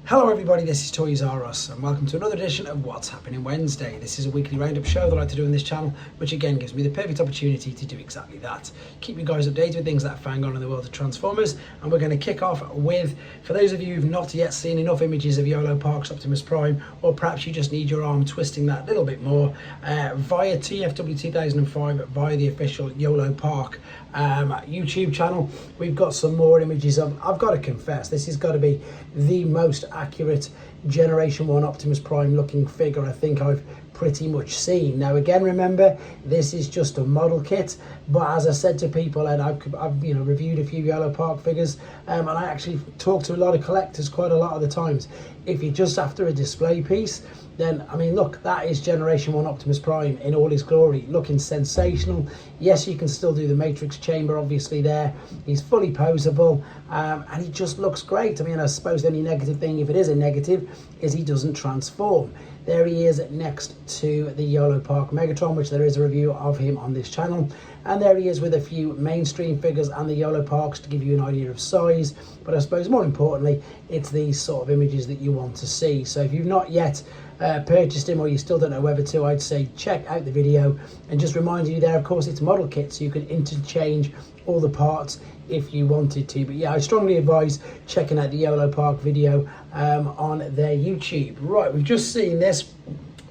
Hello everybody, this is Toys R Us and welcome to another edition of What's Happening Wednesday. This is a weekly roundup show that I like to do on this channel, which again gives me the perfect opportunity to do exactly that. Keep you guys updated with things that are going on in the world of Transformers, and we're going to kick off with, for those of you who've not yet seen enough images of Yolopark's Optimus Prime, or perhaps you just need your arm twisting that little bit more, via TFW 2005, via the official Yolopark YouTube channel, we've got some more images of, I've got to confess, this has got to be the most accurate Generation 1 Optimus Prime looking figure I think I've pretty much seen. Now again, remember, this is just a model kit, but as I said to people, and I've reviewed a few Yolopark figures, and I actually talk to a lot of collectors quite a lot of the times. If you're just after a display piece, then I mean, look, that is Generation 1 Optimus Prime in all his glory, looking sensational. Yes, you can still do the Matrix chamber obviously there, he's fully posable, and he just looks great. I mean, I suppose the only negative thing, if it is a negative, is he doesn't transform. There he is next to the Yolopark Megatron, which there is a review of him on this channel. And there he is with a few mainstream figures and the Yoloparks to give you an idea of size. But I suppose more importantly, it's these sort of images that you want to see. So if you've not yet purchased him, or you still don't know whether to, I'd say check out the video. And just reminding you there, of course, it's model kit, so you can interchange all the parts if you wanted to. But yeah, I strongly advise checking out the Yolopark video on their YouTube. Right, we've just seen this.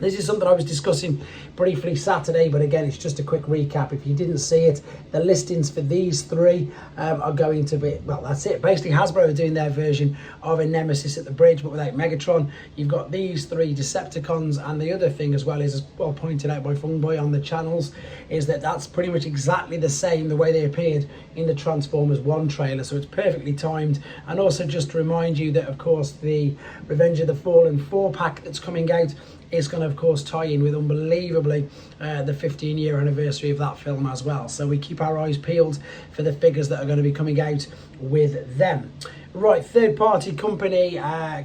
This is something I was discussing briefly Saturday, but again, it's just a quick recap. If you didn't see it, the listings for these three are going to be, well, that's it. Basically, Hasbro are doing their version of a Nemesis at the bridge, but without Megatron. You've got these three Decepticons, and the other thing as well is, as well pointed out by Fungboy on the channels, is that that's pretty much exactly the same, the way they appeared in the Transformers 1 trailer, so it's perfectly timed. And also just to remind you that, of course, the Revenge of the Fallen 4-pack that's coming out is going to, of course, tie in with unbelievably the 15-year anniversary of that film as well. So we keep our eyes peeled for the figures that are going to be coming out with them. Right, third-party company,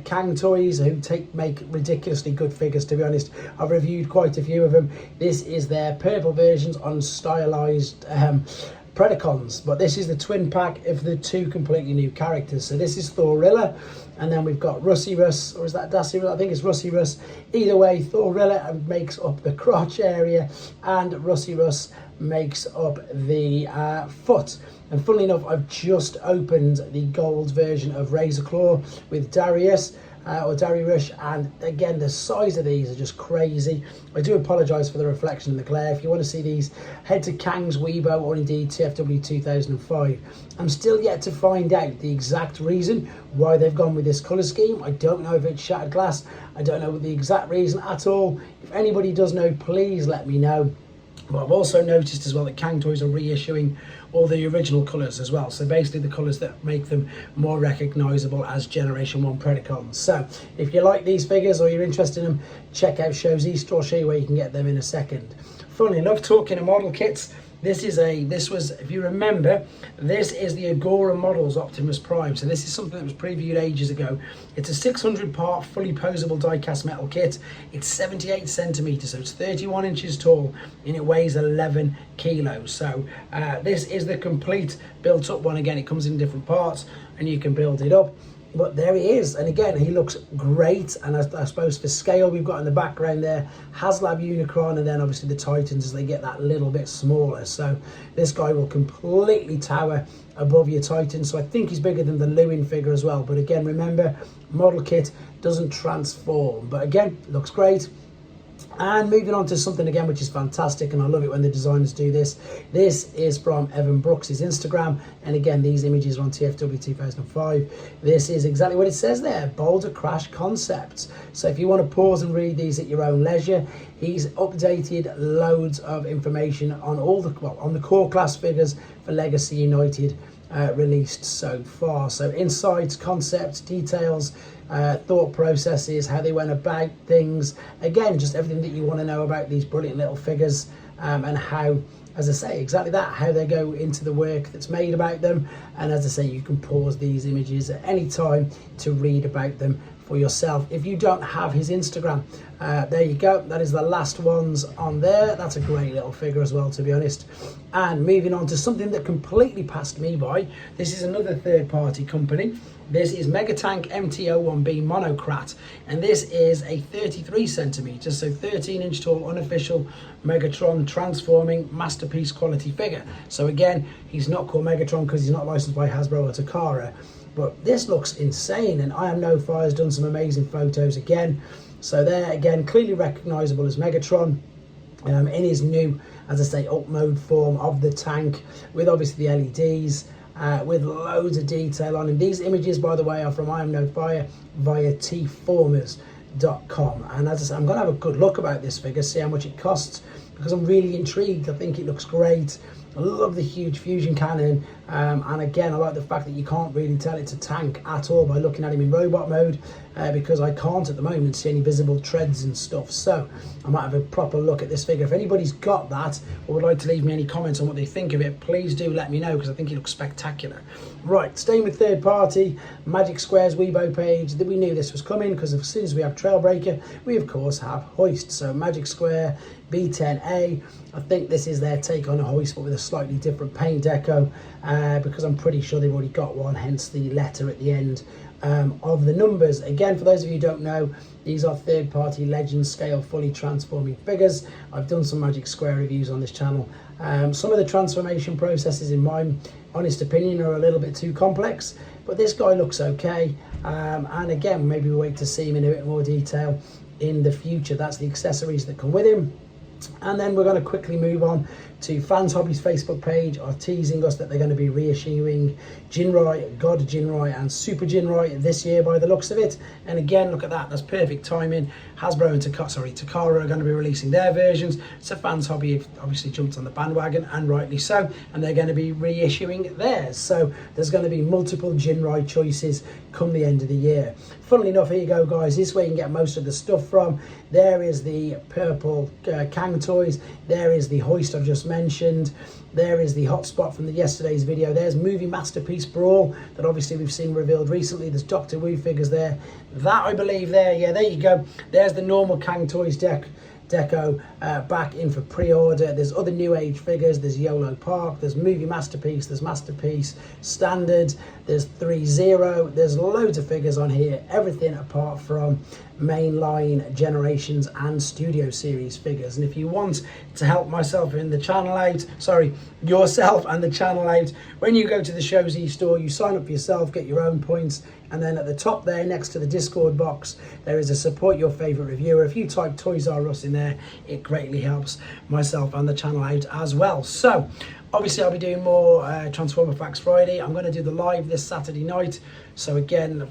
Kang Toys, who make ridiculously good figures, to be honest. I've reviewed quite a few of them. This is their purple versions on stylized Predacons, but this is the twin pack of the two completely new characters. So this is Thorilla, and then we've got Rusty Russ, or is that Dassy Russ? I think it's Rusty Russ. Either way, Thorilla makes up the crotch area, and Rusty Russ makes up the foot. And funnily enough, I've just opened the gold version of Razor Claw with Darius, or Darius, and again, the size of these are just crazy. I do apologise for the reflection and the glare. If you want to see these, head to Kang's Weibo, or indeed TFW 2005. I'm still yet to find out the exact reason why they've gone with this colour scheme. I don't know if it's shattered glass. I don't know the exact reason at all. If anybody does know, please let me know. But I've also noticed as well that Kang Toys are reissuing all the original colours as well. So basically the colours that make them more recognisable as Generation 1 Predacons. So if you like these figures or you're interested in them, check out Show's East. I'll show you where you can get them in a second. Funnily enough, talking of model kits, this was, if you remember, this is the Agora Models Optimus Prime. So this is something that was previewed ages ago. It's a 600 part fully posable die-cast metal kit. It's 78 centimeters, so it's 31 inches tall, and it weighs 11 kilos. So this is the complete built up one. Again, it comes in different parts and you can build it up. But there he is, and again, he looks great. And I suppose for scale, we've got in the background there HasLab Unicron, and then obviously the Titans as they get that little bit smaller. So this guy will completely tower above your Titans. So I think he's bigger than the Lewin figure as well. But again, remember, model kit doesn't transform. But again, looks great. And moving on to something again which is fantastic, and I love it when the designers do this. This is from Evan Brooks' Instagram, and again, these images are on TFW 2005. This is exactly what it says there, Boulder Crash Concepts. So if you want to pause and read these at your own leisure, he's updated loads of information on all the, well, on the core class figures for Legacy United released so far. So insights, concepts, details, thought processes, how they went about things. Again, just everything that you want to know about these brilliant little figures, and how, as I say, exactly that, how they go into the work that's made about them. And as I say, you can pause these images at any time to read about them for yourself. If you don't have his Instagram, there you go, that is the last ones on there. That's a great little figure as well, to be honest. And moving on to something that completely passed me by, this is another third-party company. This is Megatron MT-01B Monocrat, and this is a 33 centimeters, so 13-inch tall, unofficial Megatron transforming masterpiece quality figure. So again, he's not called Megatron because he's not licensed by Hasbro or Takara, but this looks insane, and I Am No Fire has done some amazing photos again. So there again, clearly recognizable as Megatron in his new, as I say, up mode form of the tank, with obviously the LEDs. With loads of detail on him. These images, by the way, are from I Am No Fire via tformers.com. And as I said, I'm going to have a good look about this figure, see how much it costs, because I'm really intrigued. I think it looks great. I love the huge fusion cannon, and again, I like the fact that you can't really tell it's a tank at all by looking at him in robot mode, because I can't at the moment see any visible treads and stuff. So I might have a proper look at this figure. If anybody's got that or would like to leave me any comments on what they think of it, please do let me know, because I think it looks spectacular. Right, staying with third party, Magic Square's Weibo page, we knew this was coming because as soon as we have Trailbreaker, we of course have Hoist. So Magic Square B10A, I think this is their take on a Hoist, but with a slightly different paint deco, because I'm pretty sure they've already got one, hence the letter at the end of the numbers. Again, for those of you who don't know, these are third-party Legend scale fully transforming figures. I've done some Magic Square reviews on this channel. Some of the transformation processes, in my honest opinion, are a little bit too complex, but this guy looks okay. And again, maybe we wait to see him in a bit more detail in the future. That's the accessories that come with him. And then we're going to quickly move on to Fans Hobby's Facebook page, are teasing us that they're going to be reissuing Jinrai, God Jinrai and Super Jinrai this year by the looks of it. And again, look at that, that's perfect timing. Hasbro and Takara are going to be releasing their versions, so Fans Hobby have obviously jumped on the bandwagon, and rightly so, and they're going to be reissuing theirs. So there's going to be multiple Jinrai choices come the end of the year. Funnily enough, here you go guys, this is where you can get most of the stuff from. There is the purple Kang Toys, there is the Hoist I've just mentioned, there is the hotspot from yesterday's video, there's Movie Masterpiece Brawl that obviously we've seen revealed recently, there's Doctor Wu figures there, that I believe there, yeah, there you go, there's the normal Kang Toys deco back in for pre-order. There's other New Age figures, there's Yolopark, there's Movie Masterpiece, there's Masterpiece Standard, there's 3-0, there's loads of figures on here, everything apart from mainline Generations and Studio Series figures. And if you want to help myself in the channel out, yourself and the channel out, when you go to the Shows e-store, you sign up for yourself, get your own points, and then at the top there next to the Discord box there is a support your favorite reviewer. If you type Toys R Us in there, it greatly helps myself and the channel out as well. So obviously I'll be doing more Transformer Facts Friday. I'm going to do the live this Saturday night, so again,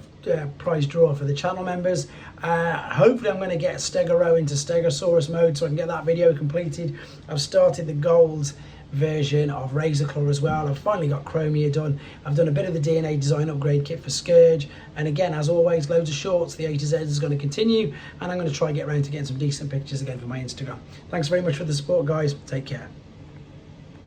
prize draw for the channel members. Hopefully I'm going to get Stegaro into Stegosaurus mode so I can get that video completed. I've started the gold version of Razorclaw as well. I've finally got Chromia done. I've done a bit of the DNA design upgrade kit for Scourge, and again, as always, loads of shorts. The A to Z is going to continue, and I'm going to try and get around to getting some decent pictures again for my Instagram. Thanks very much for the support guys, take care.